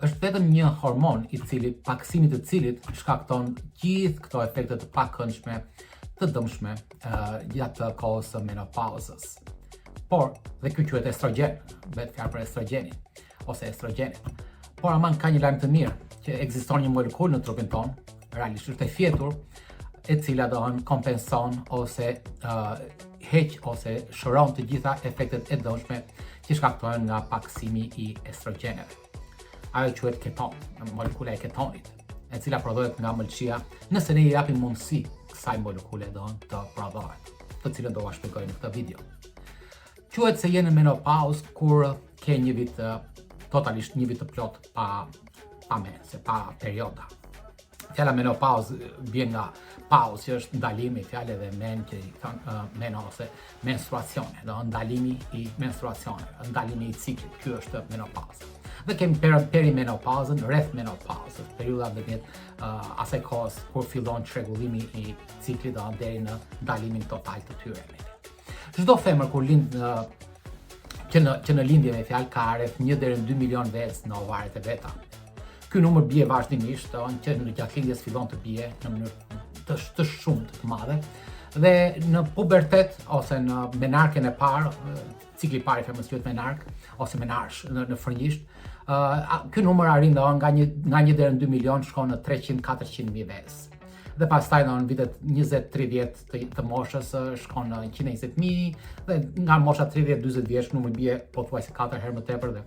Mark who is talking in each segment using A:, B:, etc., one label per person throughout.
A: është vetëm një hormon i cili paksimit të cilit shkakton gjithë këto efekte të pakëndshme, të dëmshme gjatë kohës së menopauzës. Por, dhe ky quhet estrogen, vetë fjalë për estrogenin ose estrogenit. Por aman ka një lajm të mirë, që ekziston një molekull në trupin ton, realisht është e fjetur, e cila kompenson ose heq ose shëron të gjitha efektet e dëmshme që shkaktohen nga paksimi i estrogeneve. Ajo quhet keton, molekula e ketonit, e cila prodhohet nga mëlçia nëse ne i japim mundësi kësaj molekule të prodhohet, të cilën do ta shpjegoj në këtë video. Quhet se jeni në menopauzë kur ke një vit totalisht një vit të plot pa mens, pa perioda. Fjala menopauzë vjen nga pauzë, që është ndalimi, fjalë dhe men që i thonë meno ose menstruacione, ndalimi i menstruacioneve, ndalimi i ciklit, ky është menopauzë. Dhe kemi perimenopauzën, rreth menopauzës, periudha ndërmjet asaj kohës kur fillon çrregullimi i ciklit deri në ndalimin total të tyre. Çdo femër kur lind që në lindje me fjalë ka rreth 1 deri në 2 milion vezë në ovaret e veta. Ky numër bie vazhdimisht, që në gjatë lindjes fillon të bie në mënyrë të shumtë të madhe dhe në pubertet ose në menarken e parë, cikli i parë i femrës quhet menark ose menarsh në frëngjisht, ky numër arrin nga 1 deri në 2 milion shkon në 300-400 mijë vezë. Dhe pastaj në vitet 20-30 të moshës shkon në 120.000 dhe nga mosha 30-40 vjeç numri bie pothuajse 4 herë më tepër dhe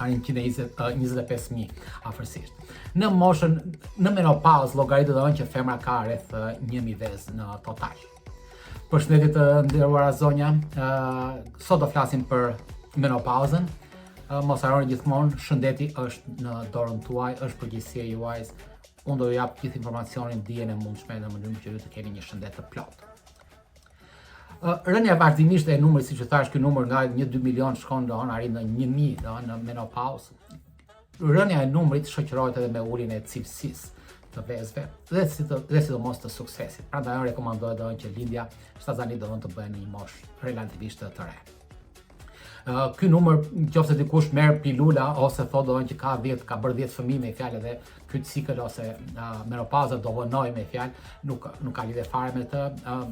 A: arrin 125.000 afërsisht. Në menopauzë llogaritet që femra ka rreth 1.000 vezë në total. Përshëndetje të nderuara zonja, sot do flasim për menopauzën. Mos harroni gjithmonë, shëndeti është në dorën tuaj, është përgjegjësia juaj. Unë do ju jap gjithë informacionin, dijen e mundshme në mënyrë që ju të keni një shëndet të plotë. Rënja vazhdimisht e numrit, siç e thash, ky numër nga 1-2 milion shkon arrin në 1.000 në menopauzë. Rënja e numrit shoqërohet edhe me uljen e cilësisë të vezëve dhe sidomos të suksesit. Prandaj rekomandohet që lindja shtazanit të bëhen në një moshë relativisht të re. Ky numër, nëse dikush merr pilula ose thotë që ka bërë 10 fëmijë me fjalë dhe ky cikël ose menopauza do vonoj me fjalë, nuk ka lidhje fare me të.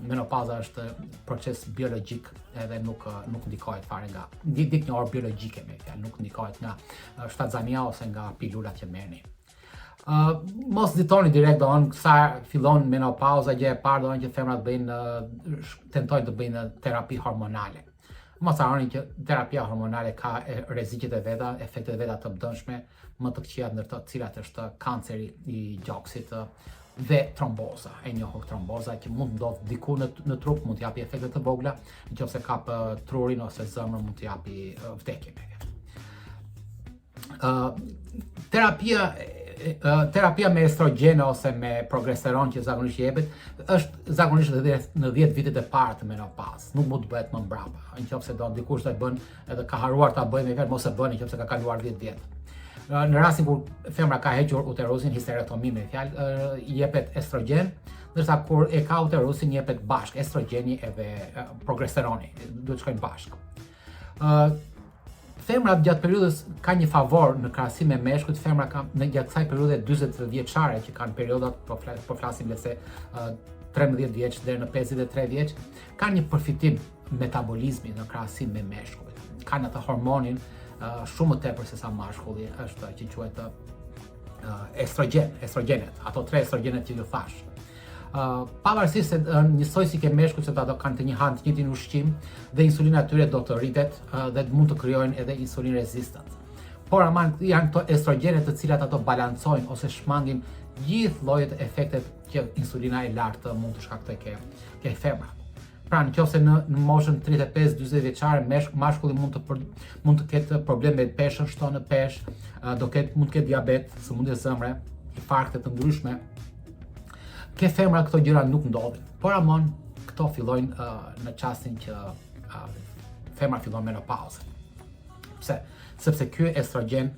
A: Menopauza është proces biologjik edhe nuk ndikohet fare nga një orë biologjike me fjalë, nuk ndikohet nga shtazania ose nga pilulat që merrni. Mos nxitoni direkt sa fillon menopauza, gjë e parë që femrat tentojnë të bëjnë terapi hormonale. Mos harroni që terapia hormonale ka rreziqet e veta, efektet e veta të dëmshme, më të këqija ndër të cilat është kanceri i gjoksit dhe tromboza. E njohur tromboza që mund ndodh diku në trup, mund të japi efekte të vogla, nëse kap trurin ose zemrën mund të japi vdekje. Terapia me estrogen ose me progesteron që zakonisht jepet është zakonisht në 10 vitet e parë të menopauzës, nuk mund të bëhet më mbrapa. Nëse dikush do e bën edhe ka harruar ta bëjë me vetë, mos e bëni nëse ka kaluar 10 vjet. Në rastin kur femra ka hequr uterusin, histerektomi me fjalë, jepet estrogen, ndërsa kur e ka uterusin jepet bashk estrogeni edhe progesteroni, duhet shkojnë bashk. Femrat gjatë periudhës ka një favor në krahasim me meshkujt. Femra në gjatë kësaj periudhe 40 vjeçare që kanë periodat, po flasim se 13 vjeç deri në 53 vjeç, kanë një përfitim metabolizmi në krahasim me meshkujt. Kanë atë hormonin shumë më tepër se sa mashkulli, është që quhet estrogenet, ato 3 estrogenet që ju thash. Pavarësisht se njësoj si ke meshkujt se ato kanë të njëjtin ushqim dhe insulina e tyre do të rritet dhe mund të krijojnë edhe insulin resistant. Por janë këto estrogenet të cilat ato balancojnë ose shmangin gjithë llojet e efektet që insulina e lartë mund të shkaktojë ke femra. Pra nëse në moshën 35-40 vjeçare mashkulli mund të ketë probleme me peshën, shton në peshë, mund të ketë diabet, sëmundje zemre, infarkte të ndryshme. Ke femra këto gjëra nuk ndodhin, por këto fillojnë në çastin që femra fillon menopauzën. Pse? Sepse ky estrogen,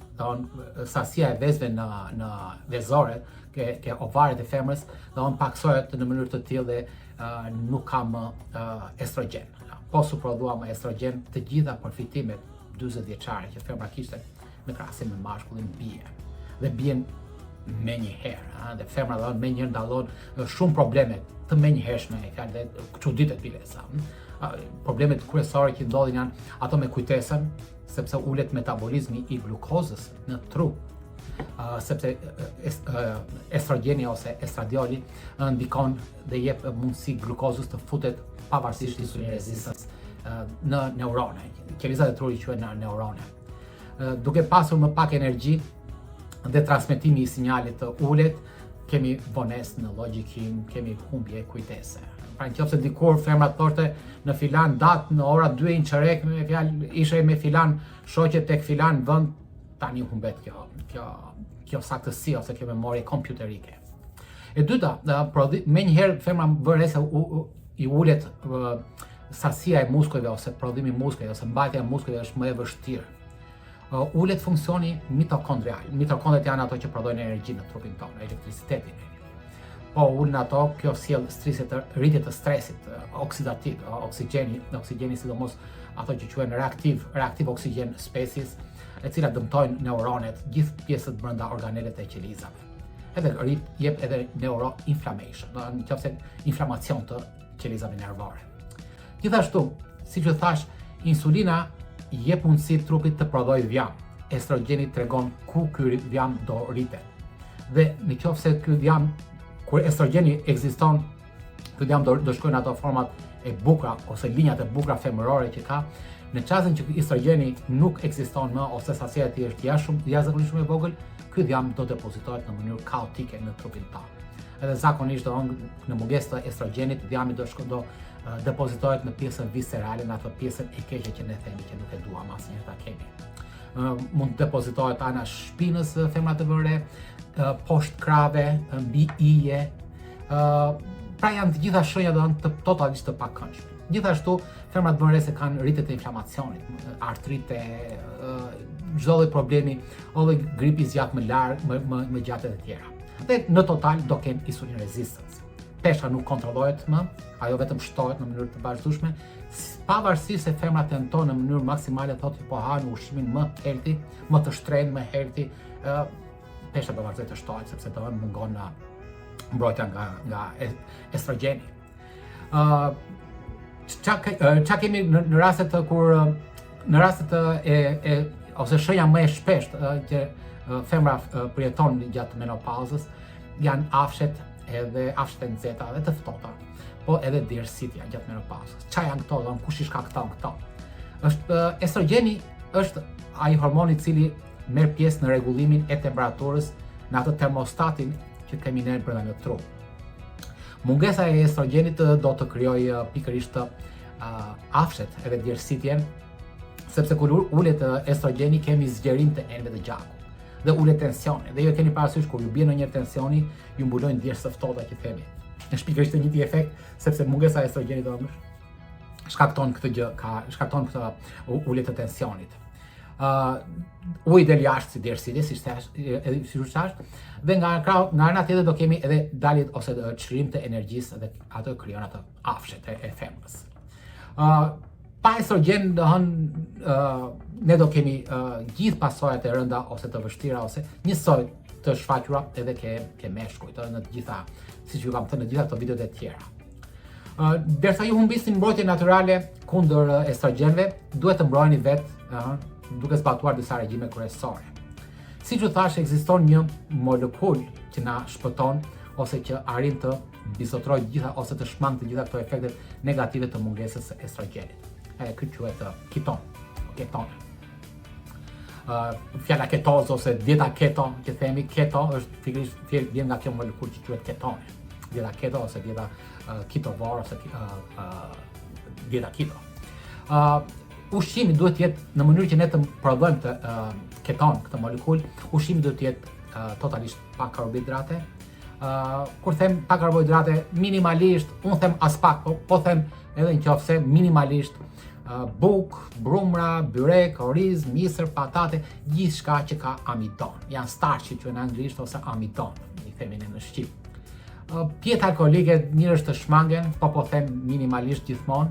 A: sasia e vezëve në vezore, ke ovaret e femrës, paksohet në mënyrë të tillë dhe nuk ka më estrogen. Po suprodhua më estrogen, të gjitha përfitimet 40 vjeçare që femra kishte në krahasim me mashkullin bie. Dhe bien me një herë, dhe femra dhe me njërë ndallon shumë probleme të menjëhershme, dhe çuditet bilesa. Problemet kryesore që ndodhin janë ato me kujtesën, sepse ulet metabolizmi i glukozës në trup, sepse estrogeni ose estradioli ndikon dhe jep mundësi glukozës të futet pavarësisht insulin rezistens në neurone. Qelizat e trurit quhen neurone. Duke pasur më pak energji dhe transmetimi i sinjalit të ulet, kemi vonesë në logjikim, kemi humbje kujtese. Pra nëse dikur femra thoshte në filan datë në ora 2 në çerek me fjalë ishe me filan shoqe tek filan vend, tani humbet kjo saktësi ose kjo memorie kompjuterike. E dyta, menjëherë femra vëre se i ulet sasia e muskujve ose prodhimi i muskujve ose mbajtja e muskujve është më e vështirë. Ulet funksioni mitokondrial. Mitokondriat janë ato që prodhojnë energji në trupin tonë, elektricitetin. Po ulën ato, kjo sjell rritje të stresit oksidativ, oksigjeni sidomos ato që quhen reaktiv oksigen species, e cilat dëmtojnë neuronet, gjithë pjesët brenda organelet e qelizave. Edhe jep edhe neuroinflammation, nëse inflamacion të qelizave nervore. Gjithashtu, siç e thash, insulina jep mundësi trupit të prodhojë dhjam. Estrogeni tregon ku ky dhjam do rritet. Dhe nëse ky dhjam, kur estrogeni ekziston, ky dhjam do shkojnë ato format e bukura ose linjat e bukura femërore që ka. Në çastin që estrogeni nuk ekziston më ose sasia e tij është jashtëzakonisht shumë e vogël, ky dhjam do depozitohet në mënyrë kaotike në trupin tonë. Edhe zakonisht në mungesë të estrogenit, dhjami do depozitohet në pjesën viscerale, në ato pjesën e keqe që ne themi që nuk e duam asnjëherë ta kemi. Mund të depozitohet anash shpinës femra të vëre, poshtë krave, mbi ije. Pra janë të gjitha shenjat të totalisht të pakëndshme. Gjithashtu, femrat vënrese kanë rritje të inflamacionit, artrite, çdo lloj problemi, edhe gripi zgjat më gjatë e tjera. Dhe në total do kem insulin resistance. Pesha nuk kontrollohet më, ajo vetëm shtohet në mënyrë të vazhdueshme, pavarësisht se femra tenton në mënyrë maksimale thotë po hanë ushqimin më healthy, më të shtrenjtë, më healthy, pesha do vazhdoj të shtohet sepse do mungon mbrojtja nga estrogeni. Çka kemi në rastet kur në rastet ose shenja më e shpeshtë që femra përjeton gjatë menopauzës janë afshet edhe afshet e nxehta dhe të ftohta, po edhe dërsitja gjatë menopauzës. Çfarë janë këto, kush i shkakton këto? Estrogeni është ai hormoni i cili merr pjesë në rregullimin e temperaturës në atë termostatin që kemi ne brenda në trup. Mungesa e estrogenit do të krijojë pikërisht afshet edhe dërsitjen, sepse kur ulet estrogeni kemi zgjerim të enëve të gjakut dhe ulet tensioni. Dhe ju keni parasysh kur ju bie ndonjë tensioni, ju mbulojnë djersë të ftohta që themi. Është pikërisht një njëjti efekt, sepse mungesa e estrogenit shkakton këtë gjë, shkakton këtë ulje të tensionit. Uji del jashtë si djersitje, siç u thash, dhe nga ana tjetër do kemi edhe daljet ose çlirim të energjisë dhe ato krijon ato afshet e femrës. Pa estrogen ne do kemi gjithë pasojat e rënda ose të vështira ose njësoj të shfaqura edhe ke meshkujt në të gjitha, siç ju kam thënë, në gjitha këto videot e tjera. Derisa ju humbisni mbrojtje natyrale kundër estrogenëve, duhet të mbrojeni vetë duke zbatuar disa regjime kryesore. Siç u thash, ekziston një molekull që na shpëton ose që arrin të bizotrojë gjitha ose të shmang të gjitha këto efektet negative të mungesës së estrogenit. Ky quhet keton. Fjala ketoz ose dieta keto që themi, keto është pikërisht vjen nga kjo molekull që quhet ketone. Dieta keto ose dieta ketovore ose dieta keto. Ushqimi duhet të jetë në mënyrë që ne të prodhojmë të keton, këtë molekull, ushqimi duhet të jetë totalisht pa karbohidrate. Kur them pa karbohidrate, minimalisht, unë them as pak, po them edhe nëse minimalisht buk, brumra, byrek, oriz, misër, patate, gjithçka që ka amidon. Janë starch që në anglisht ose amidon, i themi ne në shqip. Pjetë alkoholike mirë është të shmangen, po them minimalisht gjithmonë.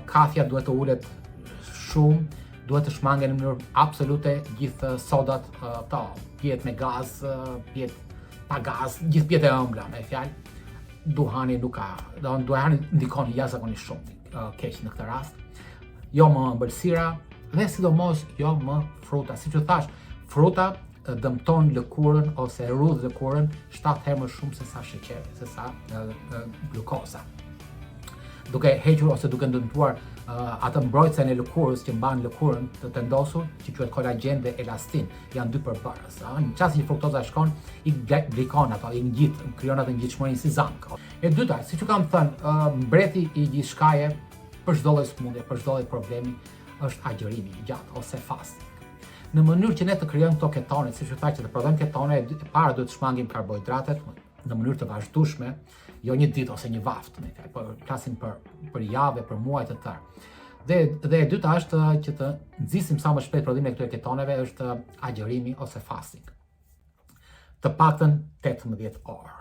A: Kafja duhet të ulet shumë, duhet të shmangen në mënyrë absolute gjithë sodat, pjetë me gaz, pjetë pa gaz, gjithë pjetë e ëmbla, me fjalë. Duhani nuk ka, duhani ndikon jashtëzakonisht shumë keq në këtë rast. Jo më ëmbëlsira dhe sidomos jo më fruta. Siç u thash, fruta dëmton lëkurën ose rrudh lëkurën 7 herë më shumë se sa sheqeri, se sa glukoza. Duke hequr ose duke ndëmtuar atë mbrojtësen e lëkurës që mban lëkurën të vendosur, që quhet kolagjen dhe elastin, janë dy përbërës. Në qasë që fruktoza shkon, i glikon ato, i ngjit, krijon atë ngjitshmërinë si zank. E dyta, siç u kam thënë, mbreti i gjithçkaje për çdo lloj smundje, për çdo lloj problemi është agjërimi i gjatë ose fasting. Në mënyrë që ne të krijojmë këto ketone, siç u thash që të prodhojmë ketone, e para duhet të shmangim karbohidratet në mënyrë të vazhdueshme, jo një ditë ose një vaftë, por flasim për javë, për muaj të tërë. Dhe e dyta është që të nxisim sa më shpejt prodhimin e këtyre ketoneve është agjërimi ose fasting. Të paktën 18 orë.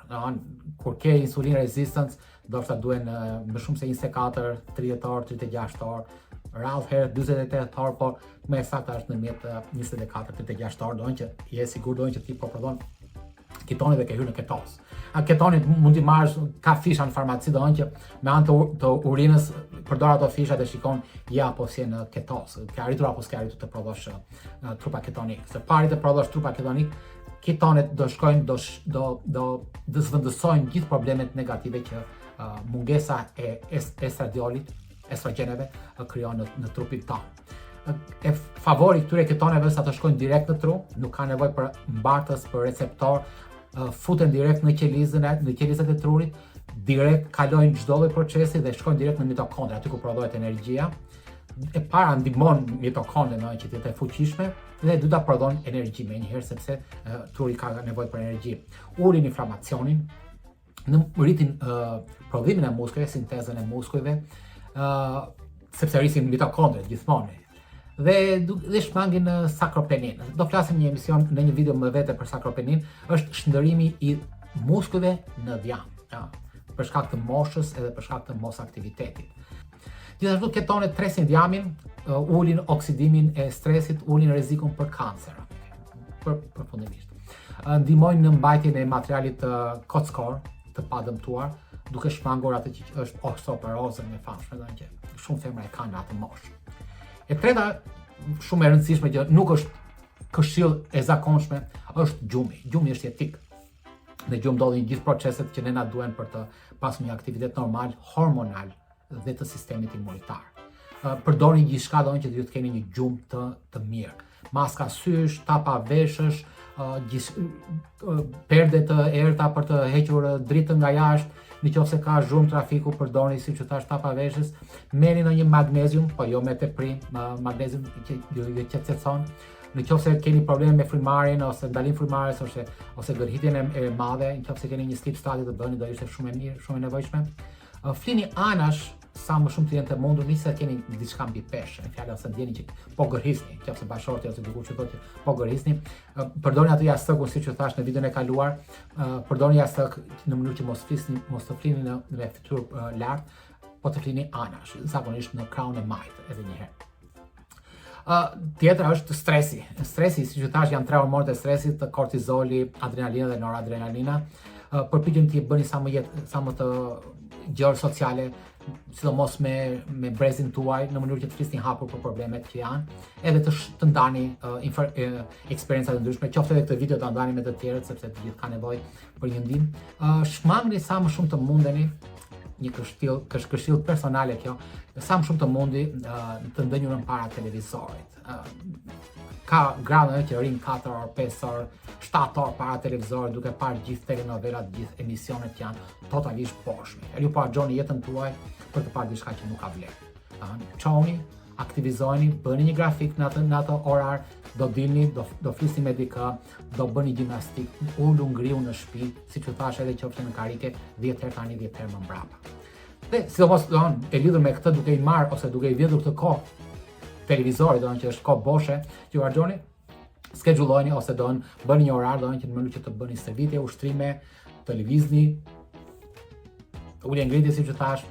A: Kur ke insulin resistance, ndoshta duhen më shumë se 24, 30 orë, 36 orë, rrallë herë 48 orë, por më saktë është në mjet 24-36 orë, doin që je sigurt doin që ti po prodhon ketone dhe ke hyrë në ketos. Ketonit mund t'i marrësh, ka fisha në farmaci, doin që me anë të urinës përdor ato fisha dhe shikon ja apo si në ketos, ke arritur apo s'ke arritur të prodhosh trupa ketonik. Se pari të prodhosh trupa ketonik, ketonet do shkojnë, do zvendësojnë gjithë problemet negative që mungesa e estradiolit, estrogeneve, krijon në trupin tonë. E favori këtyre ketoneve sa të shkojnë direkt në tru, nuk ka nevojë për mbartës, për receptor, futen direkt në qelizat e trurit, direkt kalojnë çdo lloj procesi dhe shkojnë direkt në mitokondria, aty ku prodhohet energjia. E para ndihmon mitokondrien që të jetë e fuqishme dhe e dyta prodhon energji menjëherë sepse truri ka nevojë për energji. Ulin inflamacionin, në rritin prodhimin e muskujve, sintezën e muskujve, sepse rrisin mitokondriet gjithmonë. Dhe shmangin sakropenin. Do flasim një emision në një video më vete për sakropenin, është shndërimi i muskujve në dhjam, për shkak të moshës edhe për shkak të mos aktivitetit. Gjithashtu ketonet tresin dhjamin, ulin oksidimin e stresit, ulin rrezikun për kancer. Përfundimisht. Ndihmojnë në mbajtjen e materialit kockor të padëmtuar, duke shmangur atë që është osteoporozën e famshme, që shumë femra e kanë atë moshë. E treta, shumë e rëndësishme që nuk është këshill e zakonshme, është gjumi. Gjumi është jetik. Në gjumë ndodhin gjithë proceset që ne na duhen për të pasur një aktivitet normal, hormonal dhe të sistemit imunitar. Përdorni gjithçka që ju të keni një gjumë të mirë. Maska sysh, tapa veshësh, perde të errta për të hequr dritën nga jashtë. Nëse ka zhurmë trafiku, përdorni siç u thash tapa veshës, merrni ndonjë magnezium, po jo me teprim, magnezium që ju qetëson. Nëse keni probleme me frymarrjen ose ndalim frymarrjes ose gërhitjen e madhe, nëse keni një sleep study të bëni, do ishte shumë e mirë, shumë e nevojshme. Flini anash sa më shumë të jenë të mundur, nëse keni diçka mbi peshë, fjalë ose ndjeni që po gërhisni, nëse bashorti ose diku që thotë po gërhisni, përdorni atë jastëkun siç u thash në videon e kaluar, përdorni jastëk në mënyrë që mos të flini në fytyrë lart, po të flini anash, zakonisht në krahun e majt edhe një herë. Tjetra është stresi. Stresi, siç u thash, janë 3 hormonet e stresit, kortizoli, adrenalina dhe noradrenalina. Përpiqen të bëni sa më të gjërë sociale, sidomos me brezin tuaj, në mënyrë që të flisni hapur për problemet që janë, edhe të ndani eksperiencat e ndryshme, qoftë edhe këtë video të ndani me të tjerët, sepse të gjithë ka nevojë për një ndihmë. Shmangni sa më shumë të mundeni, një këshill personale kjo, sa më shumë të mundi të ndënjurën para televizorit. Ka gra që rrin 4 orë, 5 orë, 7 orë para televizorit duke parë gjithë telenovelat, gjithë emisionet që janë totalisht poshme. Ju po harxhoni jetën tuaj për të parë diçka që nuk ka vlerë. Çoni, aktivizojeni, bëni një grafik në atë orar, do dilni, do flisni me dikë, do bëni gjimnastik, ulu ngriu në shtëpi, siç u thash edhe qoftë në karike, 10 herë tani, 10 herë më mbrapa. Dhe sidomos e lidhur me këtë, duke i marrë ose duke i vjedhur këtë kohë televizorit, që është kohë boshe, që ju harxhoni, skedullojeni ose bëni një orar, që në mënyrë që të bëni stërvitje, ushtrime, të lëvizni, ulje ngritje siç u thash,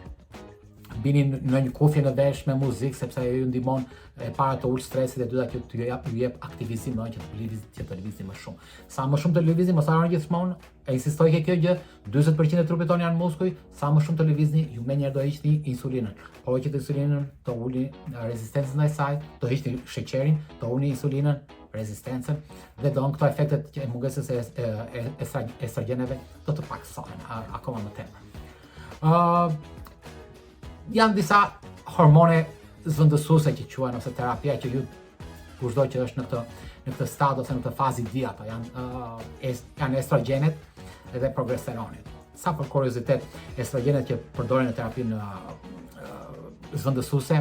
A: bini në një kufje në vesh me muzikë sepse ajo ju ndihmon e para të ulë stresit, e dyta që t'ju jep aktivizim që të lëvizni më shumë. Sa më shumë të lëvizni, mos harroni gjithmonë, e insistoj ke kjo gjë, 40% e trupit tonë janë muskuj, sa më shumë të lëvizni, ju menjëherë do hiqni insulinën. Po që të insulinën të ulni rezistencën ndaj saj, do hiqni sheqerin, do ulni insulinën, rezistencën, dhe do këto efektet e mungesës e estrogeneve do të paksohen akoma më tepër. Janë disa hormone zëvendësuese që quhen ose terapia që ju kushdo që është në këtë stad ose në këtë fazë di ato janë estrogenet dhe progesteronit. Sa për kuriozitet, estrogenet që përdoren në terapinë zëvendësuese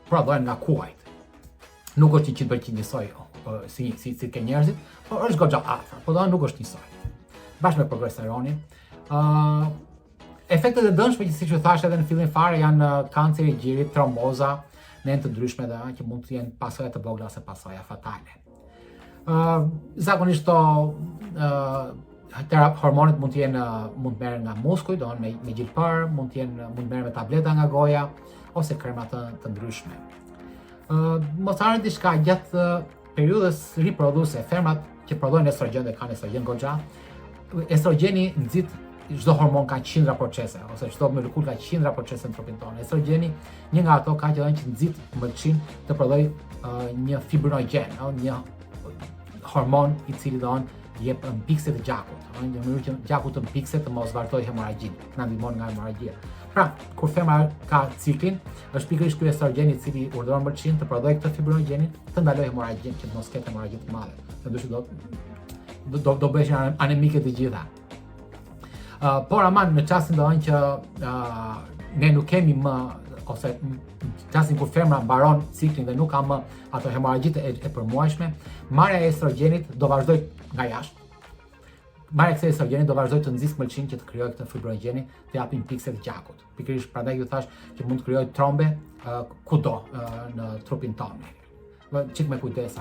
A: prodhohen nga kuajt. Nuk është 100% njësoj si ke njerëzit, por është goxha afër, por nuk është njësoj. Bashkë me progesteronin. Efektet e dëmshme që siç u thash edhe në fillim fare janë kanceri i gjirit, tromboza, në enë të ndryshme dhe që mund të jenë pasoja të vogla ose pasoja fatale. Zakonisht hormonet mund merren nga muskuj, do me gjilpër, mund merren me tableta nga goja ose krema të ndryshme. Mos harroni diçka gjatë periudhës riproduese, fermat që prodhojnë estrogen dhe kanë estrogen goxha, estrogeni nxit çdo hormon ka qindra procese ose çdo molekul ka qindra procese në trupin tonë. Estrogeni, një nga ato ka që nxit mëlçin të prodhojë një fibrinogen, një hormon i cili jep mpikse të gjakut, në mënyrë që gjaku të mpikse të mos vazhdojë hemorragjin, na ndihmon nga hemorragjia. Pra, kur femra ka ciklin, është pikërisht ky estrogen i cili urdhëron mëlçin të prodhojë këtë fibrinogenin të ndalojë hemorragjin, që të mos ketë hemorragji të madhe. Ndryshe do bëhen anemike të gjitha. Por aman në çastin që ne nuk kemi më, ose në çastin kur femra mbaron ciklin dhe nuk ka më ato hemorragjitë e përmuajshme, marrja e estrogenit do vazhdoj nga jashtë. Marrja e kësaj estrogenit do vazhdoj të nxjisë mëlçin që të krijojë këtë fibrinogenin, të japin pikse të gjakut. Pikërisht prandaj ju thash që mund të krijojë trombe kudo në trupin tonë. Çik me kujdes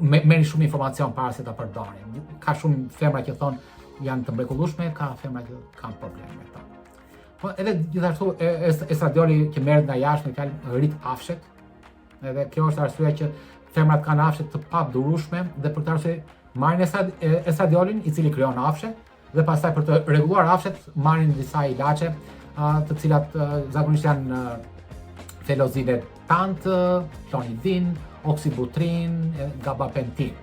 A: merrni shumë informacion para se ta përdorni. Ka shumë femra që thonë janë të mrekullueshme, ka femra që kanë probleme me to. Po edhe gjithashtu estradioli që merret nga jashtë me fjalë rrit afshet. Edhe kjo është arsyeja që femrat kanë afshet të padurueshme dhe për këtë arsye marrin estradiolin i cili krijon afshe dhe pastaj për të rregulluar afshet marrin disa ilaçe të cilat zakonisht janë feloziletant, clonidin, oksibutrin, gabapentin.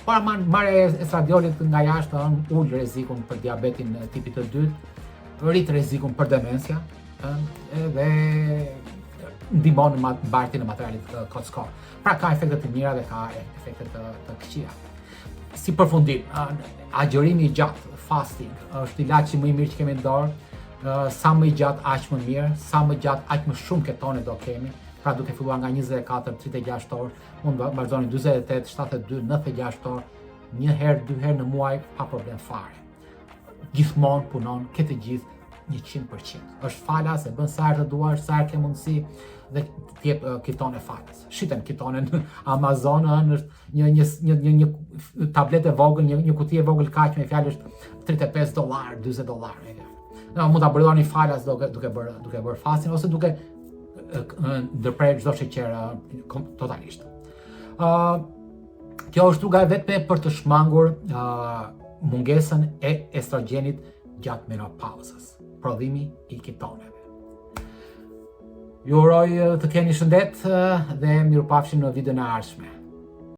A: Por marrja e estradiolit nga jashtë ul rrezikun për diabetin tipit të 2, rrit rrezikun për demencia dhe ndihmon në mbartjen e materialit kockor. Pra ka efekte të mira dhe ka efekte të këqija. Si përfundim, agjërimi i gjatë, fasting, është ilaçi më i mirë që kemi në dorë. Sa më i gjatë aq më mirë, sa më gjatë aq më shumë ketone do kemi. Pra duke filluar nga 24-36 orë, mund të vazhdoni 48, 72, 96 orë, një herë, 2 herë në muaj, pa problem fare. Gjithmonë punon, këtë gjithë 100%. Është falas, e bën sa herë të duash, sa herë ke mundësi dhe të jep ketone falas. Shiten ketone në Amazon, është një tabletë e vogël, një kuti e vogël kaq me fjalë është $35, $40. Mund ta bëni falas duke bërë fasting ose duke ndërprer çdo sheqer totalisht. Kjo është rruga e vetme për të shmangur mungesën e estrogenit gjatë menopauzës, prodhimi i ketoneve. Ju uroj të keni shëndet dhe mirupafshim në videon e ardhshme.